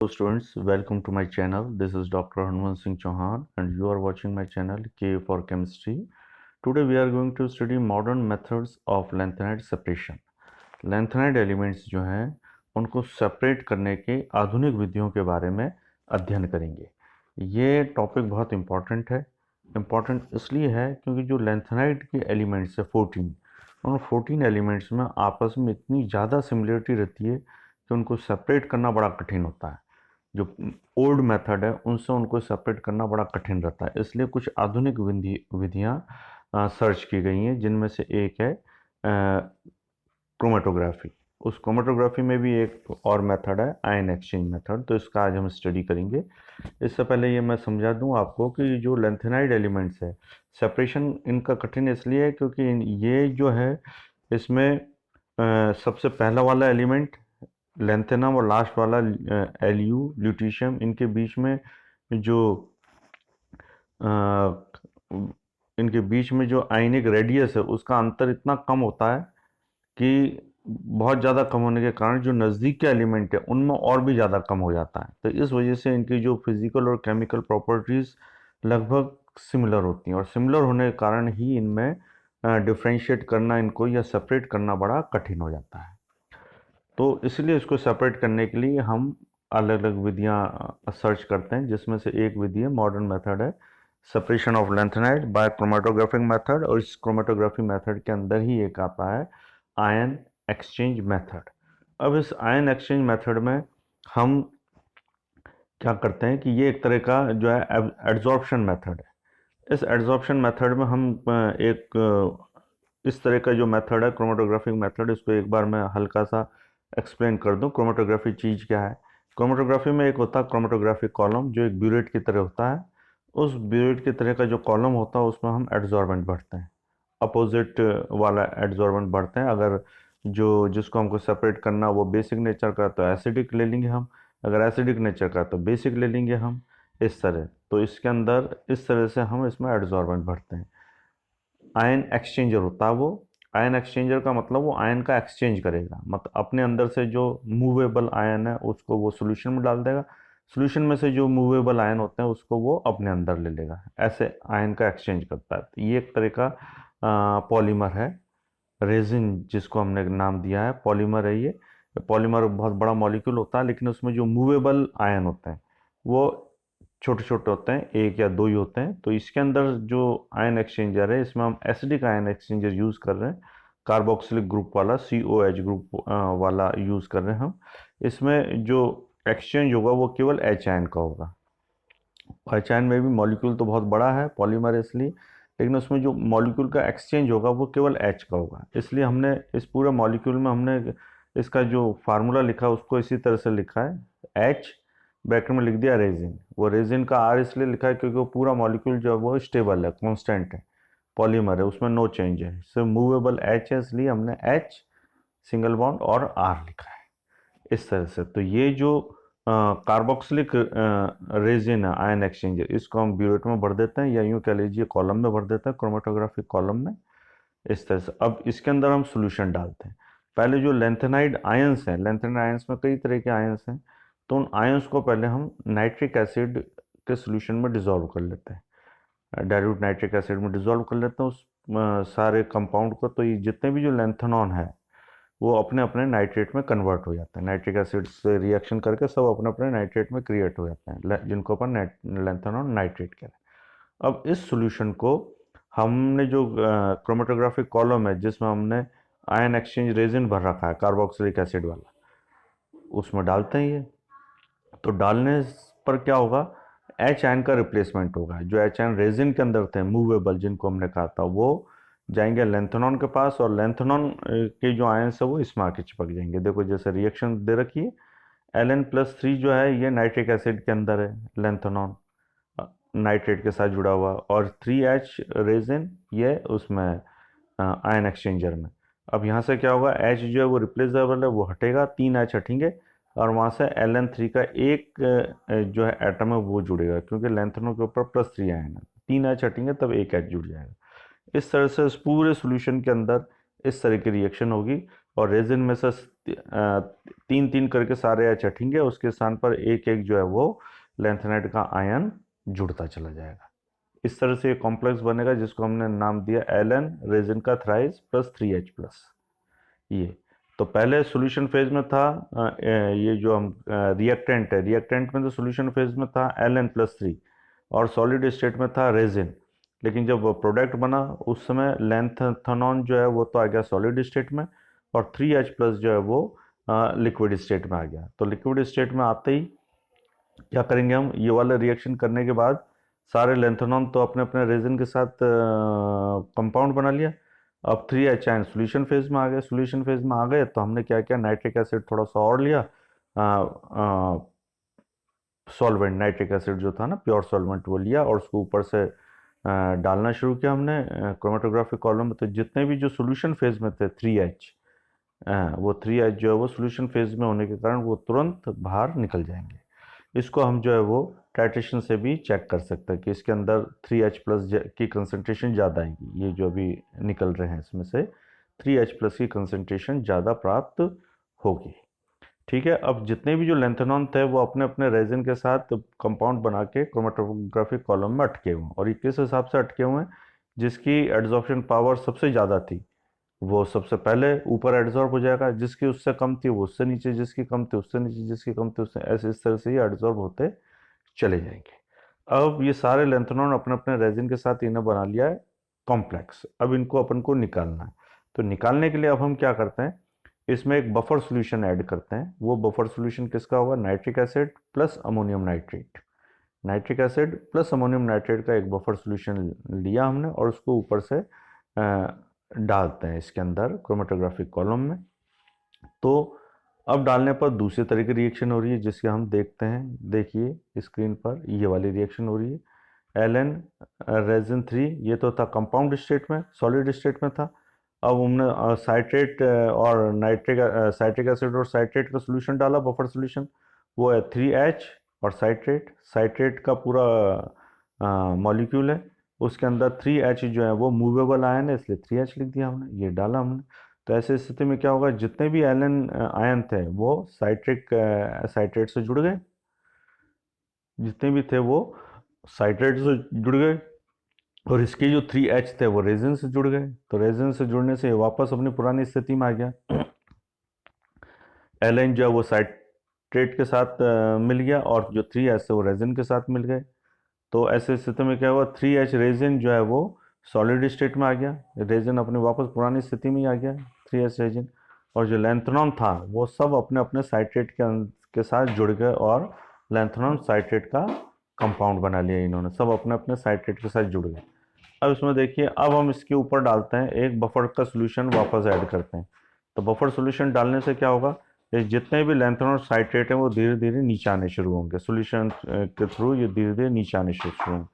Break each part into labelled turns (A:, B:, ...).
A: Hello students, welcome to my channel. This is Dr. Hanuman Singh Chauhan and you are watching my channel K for Chemistry. Today we are going to study modern methods of lanthanide separation. Lanthanide elements जो हैं उनको separate करने के आधुनिक विधियों के बारे में अध्ययन करेंगे। ये टॉपिक बहुत इम्पॉर्टेंट है। इम्पॉर्टेंट इसलिए है क्योंकि जो लैंथेनाइड के एलिमेंट्स है 14, उन 14 एलिमेंट्स में आपस में इतनी ज़्यादा सिमिलरिटी रहती है कि उनको सेपरेट करना बड़ा कठिन होता है। जो ओल्ड मेथड है उनसे उनको सेपरेट करना बड़ा कठिन रहता है। इसलिए कुछ आधुनिक विधियाँ सर्च की गई हैं, जिनमें से एक है क्रोमेटोग्राफी। उस क्रोमेटोग्राफी में भी एक और मेथड है आयन एक्सचेंज मेथड, तो इसका आज हम स्टडी करेंगे। इससे पहले ये मैं समझा दूं आपको कि जो लैंथेनाइड एलिमेंट्स है सेपरेशन इनका कठिन इसलिए है क्योंकि ये जो है इसमें सबसे पहला वाला एलिमेंट लैंथेनम और लास्ट वाला एलयू ल्यूटीशियम, इनके बीच में जो इनके बीच में जो आयनिक रेडियस है उसका अंतर इतना कम होता है कि बहुत ज़्यादा कम होने के कारण जो नज़दीक के एलिमेंट है उनमें और भी ज़्यादा कम हो जाता है। तो इस वजह से इनकी जो फिजिकल और केमिकल प्रॉपर्टीज़ लगभग सिमिलर होती हैं और सिमिलर होने के कारण ही इनमें डिफ्रेंशिएट करना इनको या सेपरेट करना बड़ा कठिन हो जाता है। तो इसलिए इसको सेपरेट करने के लिए हम अलग अलग विधियाँ सर्च करते हैं, जिसमें से एक विधि है मॉडर्न मेथड है separation of lanthanide by chromatographic method, और इस क्रोमेटोग्राफी मेथड के अंदर ही एक आता है आयन एक्सचेंज मेथड। अब इस आयन एक्सचेंज मेथड में हम क्या करते हैं कि ये एक तरह का जो है एड्जॉर्प्शन मेथड है। इस एड्जॉर्प्शन मेथड में हम इस तरह का जो मेथड है क्रोमेटोग्राफिक मेथड, इसको एक बार मैं हल्का सा एक्सप्लेन कर दूं। क्रोमेटोग्राफी चीज़ क्या है? क्रोमेटोग्राफी में एक होता है क्रोमेटोग्राफिक कॉलम, जो एक ब्यूरेट की तरह होता है। उस ब्यूरेट की तरह का जो कॉलम होता है उसमें हम एड्जॉर्बेंट भरते हैं, अपोजिट वाला एड्जॉर्बेंट भरते हैं। अगर जो जिसको हमको सेपरेट करना वो बेसिक नेचर का तो एसिडिक ले लेंगे हम, अगर एसिडिक नेचर का तो बेसिक ले लेंगे हम, इस तरह। तो इसके अंदर इस तरह से हम इसमें एड्जॉर्बेंट भरते हैं। आयन एक्सचेंजर होता है वो। आयन एक्सचेंजर का मतलब वो आयन का एक्सचेंज करेगा, मतलब अपने अंदर से जो मूवेबल आयन है उसको वो सोल्यूशन में डाल देगा, सोल्यूशन में से जो मूवेबल आयन होते हैं उसको वो अपने अंदर ले लेगा। ऐसे आयन का एक्सचेंज करता है। तो ये एक तरह का पॉलीमर है, रेजिन जिसको हमने नाम दिया है, पॉलीमर है ये। पॉलीमर बहुत बड़ा मॉलिक्यूल होता है, लेकिन उसमें जो मूवेबल आयन होते हैं वो छोटे छोटे होते हैं, एक या दो ही होते हैं। तो इसके अंदर जो आयन एक्सचेंजर है इसमें हम एसिडिक आयन एक्सचेंजर यूज़ कर रहे हैं, कार्बोक्सिलिक ग्रुप वाला, COH ग्रुप वाला यूज़ कर रहे हैं हम। इसमें जो एक्सचेंज होगा वो केवल एच आयन का होगा। एच आयन में भी मॉलिक्यूल तो बहुत बड़ा है, पॉलीमर है इसलिए, लेकिन उसमें जो मॉलिक्यूल का एक्सचेंज होगा वो केवल एच का होगा। इसलिए हमने इस पूरे मॉलिक्यूल में हमने इसका जो फार्मूला लिखा उसको इसी तरह से लिखा है, एच ब्रैकेट में लिख दिया रेजिन। वो रेजिन का आर इसलिए लिखा है क्योंकि वो पूरा मॉलिक्यूल जो है वो स्टेबल है, कांस्टेंट है, पॉलीमर है, उसमें नो चेंज है, सिर्फ मूवेबल एच है, इसलिए हमने एच सिंगल बॉन्ड और आर लिखा है इस तरह से। तो ये जो कार्बोक्सिलिक रेजिन है आयन एक्सचेंजर, इसको हम ब्यूरेट में भर देते हैं या यूँ कह लीजिए कॉलम में भर देते हैं, क्रोमेटोग्राफिक कॉलम में, इस तरह से। अब इसके अंदर हम सोल्यूशन डालते हैं। पहले जो लैंथेनाइड आयंस हैं, लैंथेनाइड आयंस में कई तरह के आयंस हैं, तो उन आयंस को पहले हम नाइट्रिक एसिड के सोल्यूशन में डिज़ोल्व कर लेते हैं, डाइल्यूट नाइट्रिक एसिड में डिज़ोल्व कर लेते हैं उस सारे कंपाउंड को। तो ये जितने भी जो लैंथेनॉन है वो अपने अपने नाइट्रेट में कन्वर्ट हो जाते हैं, नाइट्रिक एसिड से रिएक्शन करके सब अपने अपने नाइट्रेट में क्रिएट हो जाते हैं, जिनको अपन लैंथेनॉन नाइट्रेट कहते हैं। अब इस सॉल्यूशन को हमने जो क्रोमेटोग्राफिक कॉलम है जिसमें हमने आयन एक्सचेंज रेजिन भर रखा है कार्बोक्सिलिक एसिड वाला, उसमें डालते हैं ये। तो डालने पर क्या होगा, एच आयन का रिप्लेसमेंट होगा। जो एच आयन रेजिन के अंदर थे मूवेबल, जिनको हमने कहा था, वो जाएंगे लेंथेनॉन के पास, और लेंथेनॉन के जो आयंस है वो इसमें आके चिपक जाएंगे। देखो जैसे रिएक्शन दे रखी है, Ln+3 जो है ये नाइट्रिक एसिड के अंदर है, लेंथेनॉन नाइट्रेट के साथ जुड़ा हुआ, और 3H रेजिन ये उसमें आयन एक्सचेंजर में। अब यहाँ से क्या होगा, H जो है वो रिप्लेसेबल है, वो हटेगा, 3H हटेंगे, और वहाँ से Ln3 का एक जो है एटम है वो जुड़ेगा, क्योंकि लेंथेनॉन के ऊपर +3 आयन है, 3H हटेंगे तब एक H जुड़ जाएगा। इस तरह से इस पूरे सॉल्यूशन के अंदर इस तरह की रिएक्शन होगी, और रेजिन में से 3-3 करके सारे एच हटेंगे, उसके स्थान पर एक एक जो है वो लैंथेनाइड का आयन जुड़ता चला जाएगा। इस तरह से ये कॉम्प्लेक्स बनेगा जिसको हमने नाम दिया Ln रेजिन का थ्राइस प्लस 3H प्लस। ये तो पहले सॉल्यूशन फेज में था, ये जो हम रिएक्टेंट है, रिएक्टेंट में तो सॉल्यूशन फेज में था Ln प्लस 3 और सॉलिड स्टेट में था रेजिन। लेकिन जब प्रोडक्ट बना उस समय लैंथेनॉन जो है वो तो आ गया सॉलिड स्टेट में और 3H प्लस जो है वो लिक्विड स्टेट में आ गया। तो लिक्विड स्टेट में आते ही क्या करेंगे हम, ये वाला रिएक्शन करने के बाद सारे लैंथेनॉन तो अपने अपने रेजिन के साथ कंपाउंड बना लिया। अब 3H आयन सॉल्यूशन फेज में आ गए। सॉल्यूशन फेज में आ गए तो हमने क्या किया, नाइट्रिक एसिड थोड़ा सा और लिया, सॉल्वेंट नाइट्रिक एसिड जो था ना प्योर सॉल्वेंट वो लिया और उसको ऊपर से डालना शुरू किया हमने क्रोमेटोग्राफी कॉलम में। तो जितने भी जो सॉल्यूशन फेज में थे 3H, वो 3H जो है वो सॉल्यूशन फेज में होने के कारण वो तुरंत बाहर निकल जाएंगे। इसको हम जो है वो टाइट्रेशन से भी चेक कर सकते हैं कि इसके अंदर 3H प्लस की कंसनट्रेशन ज़्यादा आएगी। ये जो अभी निकल रहे हैं इसमें से 3H प्लस की कंसनट्रेशन ज़्यादा प्राप्त होगी। ठीक है, अब जितने भी जो लैंथेनॉन थे वो अपने अपने रेजिन के साथ कंपाउंड बना के क्रोमेटोग्राफिक कॉलम में अटके हुए हैं। और ये किस हिसाब से अटके हुए हैं, जिसकी एड्जॉर्प्शन पावर सबसे ज़्यादा थी वो सबसे पहले ऊपर एड्जॉर्ब हो जाएगा, जिसकी उससे कम थी वो उससे नीचे, जिसकी कम थी उससे नीचे, जिसकी कम थी उससे, ऐसे इस तरह से ये एड्जॉर्ब होते चले जाएंगे। अब ये सारे लैंथेनॉन अपने अपने रेजिन के साथ इन्हें बना लिया है कॉम्प्लेक्स। अब इनको अपन को निकालना है। तो निकालने के लिए अब हम क्या करते हैं, इसमें एक बफर सॉल्यूशन ऐड करते हैं। वो बफर सॉल्यूशन किसका होगा, nitric acid plus ammonium nitrate. Nitric acid plus ammonium nitrate का एक बफर सॉल्यूशन लिया हमने और उसको ऊपर से डालते हैं इसके अंदर क्रोमेटोग्राफिक कॉलम में। तो अब डालने पर दूसरे तरह की रिएक्शन हो रही है जिसके हम देखते हैं, देखिए स्क्रीन पर ये वाली रिएक्शन हो रही है। Ln रेजिन 3 ये तो था कंपाउंड स्टेट में, सॉलिड स्टेट में था। अब हमने साइट्रेट और साइट्रिक एसिड और साइट्रेट का सॉल्यूशन डाला, बफर सॉल्यूशन, वो है 3H और साइट्रेट। साइट्रेट का पूरा मॉलिक्यूल है, उसके अंदर 3H जो है वो मूवेबल आयन है इसलिए 3H लिख दिया हमने, ये डाला हमने। तो ऐसे स्थिति में क्या होगा, जितने भी Ln आयन थे वो साइट्रेट से जुड़ गए, जितने भी थे वो साइट्रेट से जुड़ गए और इसके जो 3H थे वो रेजिन से जुड़ गए। तो रेजिन से जुड़ने से वापस अपनी पुरानी स्थिति में आ गया। Ln जो है वो साइट्रेट के साथ मिल गया और जो 3H थे वो रेजिन के साथ मिल गए। तो ऐसे स्थिति में क्या हुआ, 3H रेजिन जो है वो सॉलिड स्टेट में आ गया, रेजिन अपने वापस पुरानी स्थिति में ही आ गया 3H रेजिन। और जो लैंथेनॉन था वो सब अपने अपने साइट्रेट के साथ जुड़ गए और लैंथेनॉन साइट्रेट का कंपाउंड बना लिया इन्होंने, सब अपने अपने साइट्रेट के साथ जुड़ गए। अब इसमें देखिए, अब हम इसके ऊपर डालते हैं एक बफर का सॉल्यूशन, वापस ऐड करते हैं। तो बफर सॉल्यूशन डालने से क्या होगा, ये जितने भी लैंथेनॉन साइट्रेट हैं वो धीरे धीरे नीचे आने शुरू होंगे, सॉल्यूशन के थ्रू ये धीरे धीरे नीचे आने शुरू होंगे।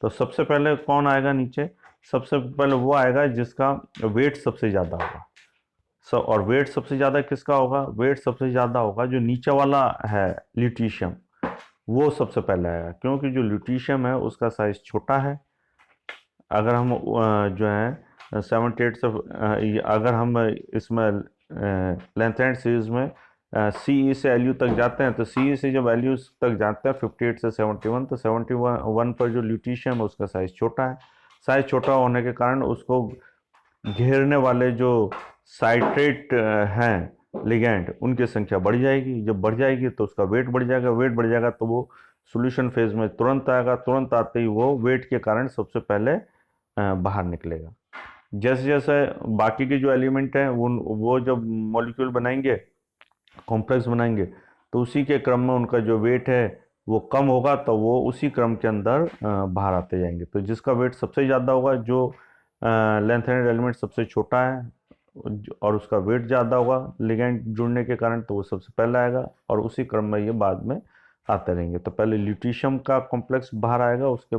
A: तो सबसे पहले कौन आएगा नीचे, सबसे पहले वो आएगा जिसका वेट सबसे ज़्यादा होगा। और वेट सबसे ज़्यादा किसका होगा, वेट सबसे ज़्यादा होगा जो नीचे वाला है ल्यूटीशियम, वो सबसे पहले आएगा, क्योंकि जो ल्यूटीशियम है उसका साइज छोटा है। अगर हम जो है 78 से अगर हम इसमें लेंथेनाइड सीरीज में CE से LU तक जाते हैं, तो CE से जब LU तक जाते हैं 58 से 71, तो 71 पर जो ल्यूटीशियम है उसका साइज छोटा है। साइज छोटा होने के कारण उसको घेरने वाले जो साइट्रेट हैं लिगैंड, उनकी संख्या बढ़ जाएगी। जब बढ़ जाएगी तो उसका वेट बढ़ जाएगा, वेट बढ़ जाएगा तो वो सॉल्यूशन फेज में तुरंत आएगा, तुरंत आते ही वो वेट के कारण सबसे पहले बाहर निकलेगा। जैसे जैसे बाकी के जो एलिमेंट हैं वो जब मॉलिक्यूल बनाएंगे, कॉम्प्लेक्स बनाएंगे, तो उसी के क्रम में उनका जो वेट है वो कम होगा, तो वो उसी क्रम के अंदर बाहर आते जाएंगे। तो जिसका वेट सबसे ज़्यादा होगा, जो लेंथेनाइड एलिमेंट सबसे छोटा है और उसका वेट ज़्यादा होगा लिगैंड जुड़ने के कारण, तो वो सबसे पहले आएगा और उसी क्रम में ये बाद में आते रहेंगे। तो पहले ल्यूटीशियम का कॉम्प्लेक्स बाहर आएगा, उसके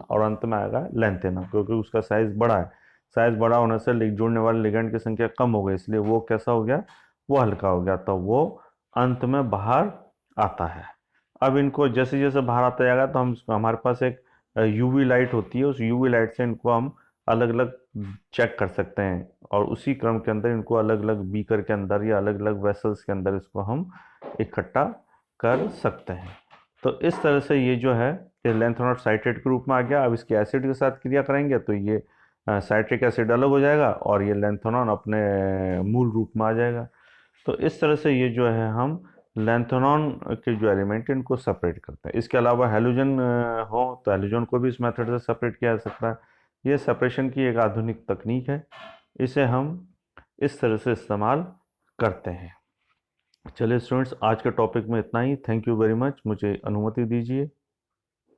A: और अंत में आएगा लैंथेना, क्योंकि उसका साइज बड़ा है। साइज बड़ा होने से जुड़ने वाले लिगैंड की संख्या कम हो गई, इसलिए वो कैसा हो गया, वो हल्का हो गया, तो वो अंत में बाहर आता है। अब इनको जैसे जैसे बाहर आता जाएगा तो हमारे पास एक UV लाइट होती है, उस UV लाइट से इनको हम अलग अलग चेक कर सकते हैं और उसी क्रम के अंदर इनको अलग अलग बीकर के अंदर या अलग अलग वेसल्स के अंदर इसको हम इकट्ठा कर सकते हैं। तो इस तरह से ये जो है ये लैंथेनॉल साइट्रेट के रूप में आ गया। अब इसके एसिड के साथ क्रिया करेंगे तो ये साइट्रिक एसिड अलग हो जाएगा और ये लैंथेनॉल अपने मूल रूप में आ जाएगा। तो इस तरह से ये जो है हम लैंथेनॉन के जो एलिमेंट हैं इनको सेपरेट करते हैं। इसके अलावा हैलोजन हो तो हैलोजन को भी इस मेथड से सेपरेट किया जा सकता है। ये सेपरेशन की एक आधुनिक तकनीक है, इसे हम इस तरह से इस्तेमाल करते हैं। चलिए स्टूडेंट्स, आज के टॉपिक में इतना ही। Thank you very much. मुझे अनुमति दीजिए।